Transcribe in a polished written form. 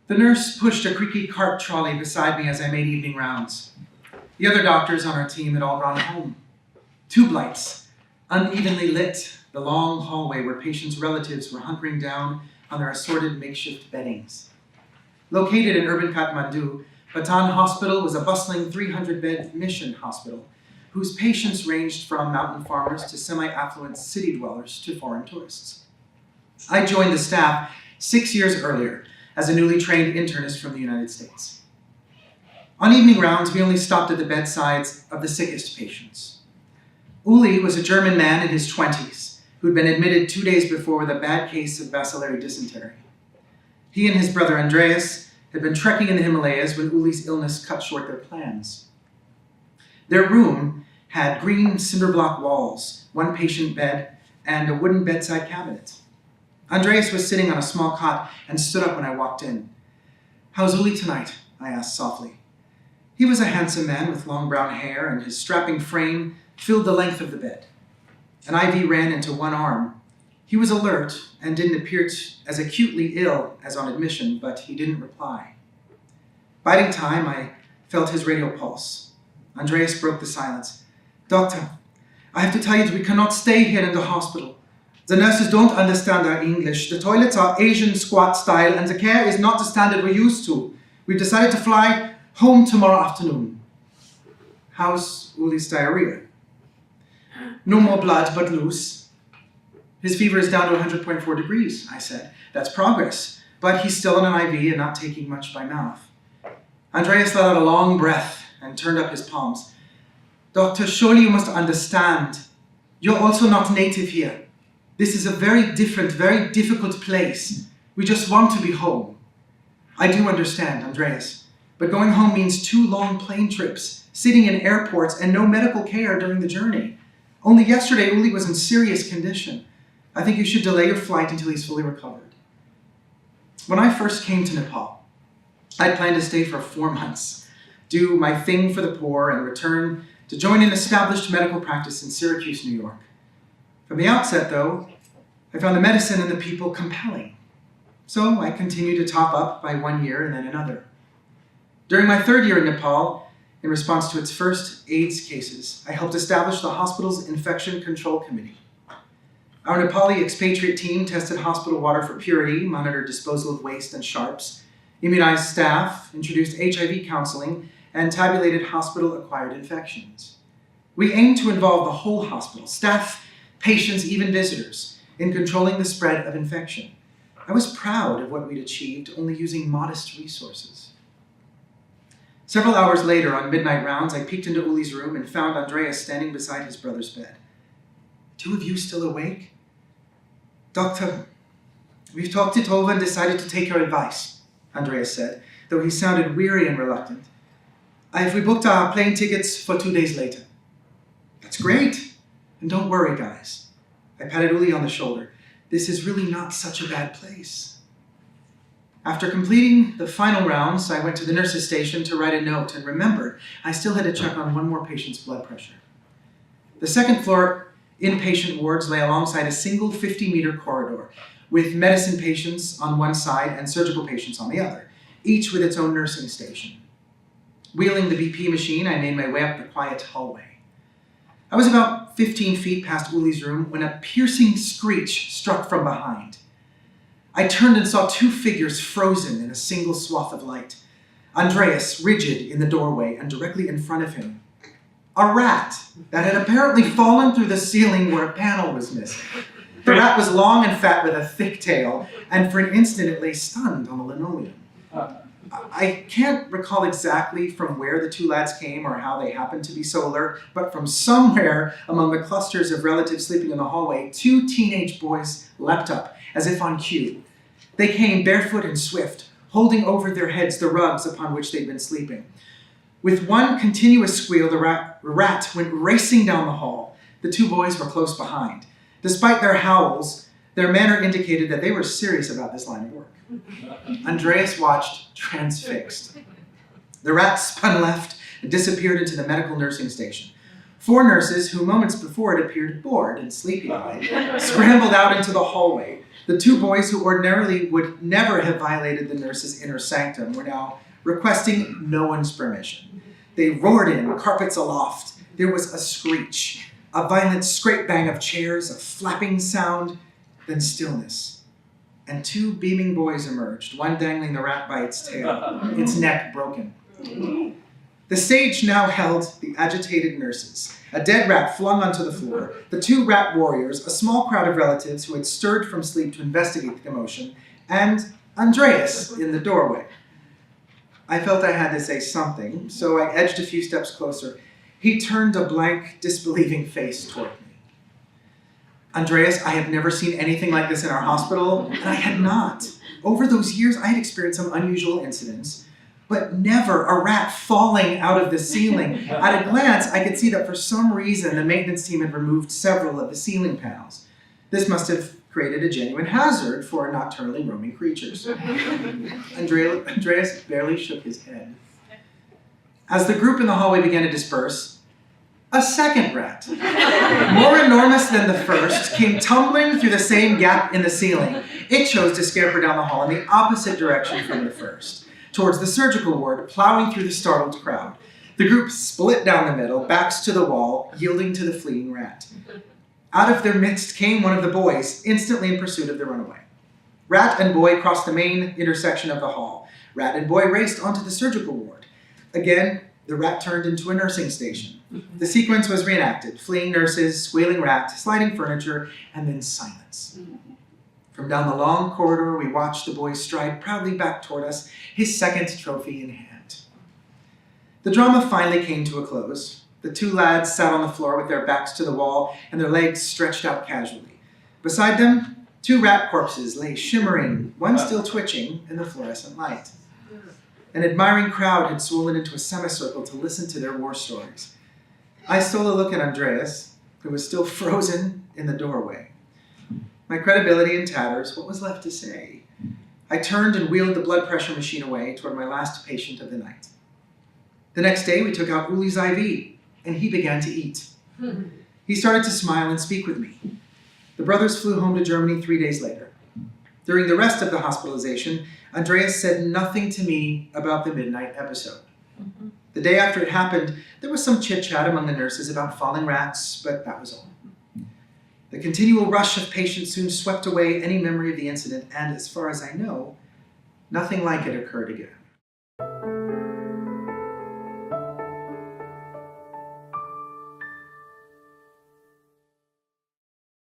The nurse pushed a creaky cart trolley beside me as I made evening rounds. The other doctors on our team had all gone home. Tube lights, unevenly lit the long hallway where patients' relatives were hunkering down on their assorted makeshift beddings. Located in urban Kathmandu, Batan Hospital was a bustling 300-bed mission hospital whose patients ranged from mountain farmers to semi-affluent city dwellers to foreign tourists. I joined the staff 6 years earlier as a newly trained internist from the United States. On evening rounds, we only stopped at the bedsides of the sickest patients. Uli was a German man in his 20s who'd been admitted 2 days before with a bad case of bacillary dysentery. He and his brother Andreas had been trekking in the Himalayas when Uli's illness cut short their plans. Their room had green cinder block walls, one patient bed, and a wooden bedside cabinet. Andreas was sitting on a small cot and stood up when I walked in. "How's Uli tonight?" I asked softly. He was a handsome man with long brown hair, and his strapping frame filled the length of the bed. An IV ran into one arm. He was alert and didn't appear as acutely ill as on admission, but he didn't reply. Biding time, I felt his radial pulse. Andreas broke the silence. "Doctor, I have to tell you that we cannot stay here in the hospital. The nurses don't understand our English. The toilets are Asian squat style and the care is not the standard we're used to. We've decided to fly home tomorrow afternoon." "How's Uli's diarrhea?" "No more blood, but loose." "His fever is down to 100.4 degrees, I said. "That's progress, but he's still on an IV and not taking much by mouth." Andreas let out a long breath and turned up his palms. "Doctor, surely you must understand. You're also not native here. This is a very different, very difficult place. We just want to be home." "I do understand, Andreas, but going home means 2 long plane trips, sitting in airports, and no medical care during the journey. Only yesterday, Uli was in serious condition. I think you should delay your flight until he's fully recovered." When I first came to Nepal, I planned to stay for 4 months, do my thing for the poor, and return to join an established medical practice in Syracuse, New York. From the outset, though, I found the medicine and the people compelling. So I continued to top up by 1 year and then another. During my 3rd year in Nepal, in response to its first AIDS cases, I helped establish the hospital's Infection Control Committee. Our Nepali expatriate team tested hospital water for purity, monitored disposal of waste and sharps, immunized staff, introduced HIV counseling, and tabulated hospital-acquired infections. We aimed to involve the whole hospital, staff, patients, even visitors, in controlling the spread of infection. I was proud of what we'd achieved, only using modest resources. Several hours later, on midnight rounds, I peeked into Uli's room and found Andreas standing beside his brother's bed. "2 of you still awake?" "Doctor, we've talked it over and decided to take your advice," Andreas said, though he sounded weary and reluctant. "I've rebooked our plane tickets for 2 days later." "That's great. And don't worry, guys." I patted Uli on the shoulder. "This is really not such a bad place." After completing the final rounds, I went to the nurse's station to write a note and remembered I still had to check on 1 more patient's blood pressure. The 2nd floor inpatient wards lay alongside a single 50-meter corridor with medicine patients on one side and surgical patients on the other, each with its own nursing station. Wheeling the BP machine, I made my way up the quiet hallway. I was about 15 feet past Uli's room when a piercing screech struck from behind. I turned and saw 2 figures frozen in a single swath of light. Andreas, rigid in the doorway, and directly in front of him, a rat that had apparently fallen through the ceiling where a panel was missing. The rat was long and fat with a thick tail, and for an instant it lay stunned on the linoleum. I can't recall exactly from where the 2 lads came or how they happened to be so alert, but from somewhere among the clusters of relatives sleeping in the hallway, 2 teenage boys leapt up, as if on cue. They came barefoot and swift, holding over their heads the rugs upon which they'd been sleeping. With one continuous squeal, the rat went racing down the hall. The 2 boys were close behind. Despite their howls, their manner indicated that they were serious about this line of work. Andreas watched, transfixed. The rat spun left and disappeared into the medical nursing station. 4 nurses, who moments before had appeared bored and sleepy-eyed, scrambled out into the hallway. The 2 boys who ordinarily would never have violated the nurse's inner sanctum were now requesting no one's permission. They roared in, carpets aloft. There was a screech, a violent scrape-bang of chairs, a flapping sound, then stillness. And 2 beaming boys emerged, one dangling the rat by its tail, its neck broken. The stage now held the agitated nurses, a dead rat flung onto the floor, the 2 rat warriors, a small crowd of relatives who had stirred from sleep to investigate the commotion, and Andreas in the doorway. I felt I had to say something, so I edged a few steps closer. He turned a blank, disbelieving face toward me. Andreas, I have never seen anything like this in our hospital, and I had not. Over those years, I had experienced some unusual incidents, but never a rat falling out of the ceiling. At a glance, I could see that for some reason, the maintenance team had removed several of the ceiling panels. This must have created a genuine hazard for nocturnally roaming creatures. Andreas barely shook his head. As the group in the hallway began to disperse, a second rat, more enormous than the first, came tumbling through the same gap in the ceiling. It chose to scamper down the hall in the opposite direction from the first, towards the surgical ward, plowing through the startled crowd. The group split down the middle, backs to the wall, yielding to the fleeing rat. Out of their midst came one of the boys, instantly in pursuit of the runaway. Rat and boy crossed the main intersection of the hall. Rat and boy raced onto the surgical ward. Again, the rat turned into a nursing station. The sequence was reenacted: fleeing nurses, squealing rat, sliding furniture, and then silence. From down the long corridor, we watched the boy stride proudly back toward us, his second trophy in hand. The drama finally came to a close. The 2 lads sat on the floor with their backs to the wall and their legs stretched out casually. Beside them, 2 rat corpses lay shimmering, one still twitching in the fluorescent light. An admiring crowd had swollen into a semicircle to listen to their war stories. I stole a look at Andreas, who was still frozen in the doorway. My credibility in tatters, what was left to say? I turned and wheeled the blood pressure machine away toward my last patient of the night. The next day, we took out Uli's IV, and he began to eat. He started to smile and speak with me. The brothers flew home to Germany 3 days later. During the rest of the hospitalization, Andreas said nothing to me about the midnight episode. The day after it happened, there was some chit-chat among the nurses about falling rats, but that was all. The continual rush of patients soon swept away any memory of the incident, and as far as I know, nothing like it occurred again.